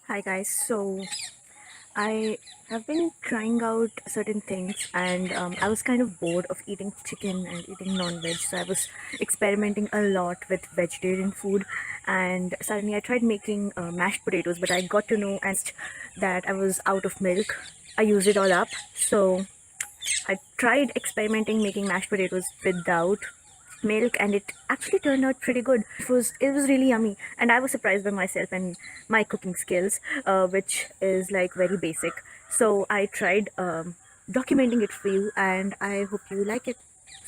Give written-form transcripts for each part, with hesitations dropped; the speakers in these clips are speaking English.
Hi guys, so I have been trying out certain things and I was kind of bored of eating chicken and eating non-veg, so I was experimenting a lot with vegetarian food. And suddenly I tried making mashed potatoes, but I got to know and that I was out of milk. I used it all up, so I tried experimenting making mashed potatoes without milk, and it actually turned out pretty good. It was really yummy, and I was surprised by myself and my cooking skills, which is like very basic. So I tried documenting it for you, and I hope you like it.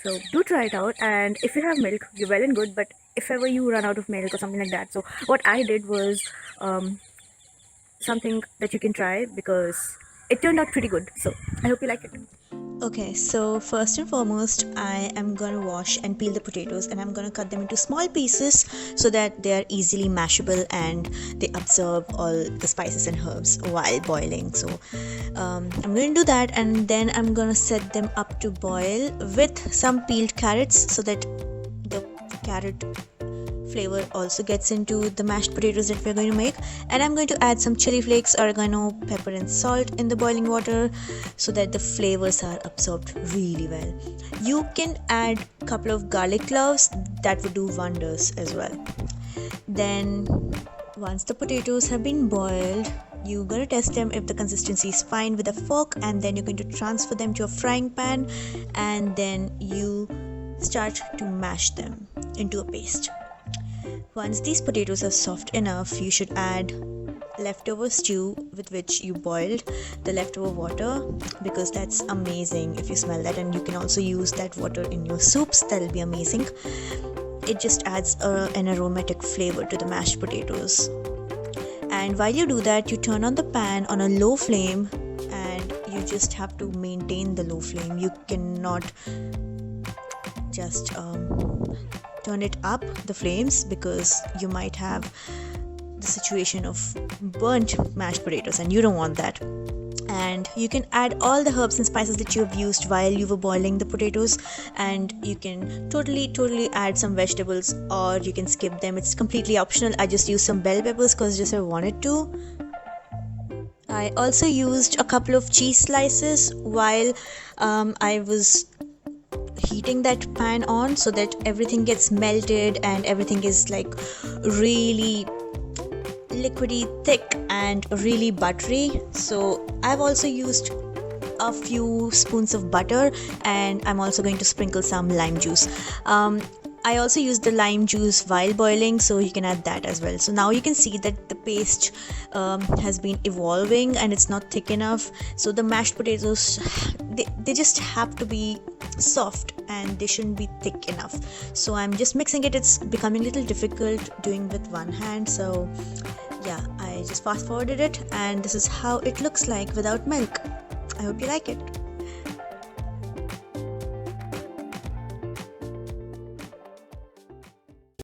So do try it out, and if you have milk, you're well and good. But if ever you run out of milk or something like that, so what I did was something that you can try because it turned out pretty good. So I hope you like it. Okay, so first and foremost, I am gonna wash and peel the potatoes and I'm gonna cut them into small pieces so that they are easily mashable and they absorb all the spices and herbs while boiling. So I'm gonna do that and then I'm gonna set them up to boil with some peeled carrots so that the carrot flavor also gets into the mashed potatoes that we're going to make. And I'm going to add some chili flakes, oregano, pepper and salt in the boiling water so that the flavors are absorbed really well. You can add a couple of garlic cloves, that would do wonders as well. Then once the potatoes have been boiled, you're going to test them if the consistency is fine with a fork, and then you're going to transfer them to a frying pan and then you start to mash them into a paste. Once these potatoes are soft enough, you should add leftover stew with which you boiled the leftover water, because that's amazing if you smell that, and you can also use that water in your soups. That'll be amazing. It just adds an aromatic flavor to the mashed potatoes. And while you do that, you turn on the pan on a low flame and you just have to maintain the low flame. You cannot just turn it up the flames, because you might have the situation of burnt mashed potatoes and you don't want that. And you can add all the herbs and spices that you have used while you were boiling the potatoes, and you can totally add some vegetables or you can skip them. It's completely optional. I just used some bell peppers because just I wanted to. I also used a couple of cheese slices while I was heating that pan on, so that everything gets melted and everything is like really liquidy thick and really buttery. So I've also used a few spoons of butter and I'm also going to sprinkle some lime juice. I also used the lime juice while boiling, so you can add that as well. So now you can see that the paste has been evolving and it's not thick enough. So the mashed potatoes, they just have to be soft and they shouldn't be thick enough. So I'm just mixing it. It's becoming a little difficult doing with one hand, so yeah, I just fast forwarded it and this is how it looks like without milk. I hope you like it.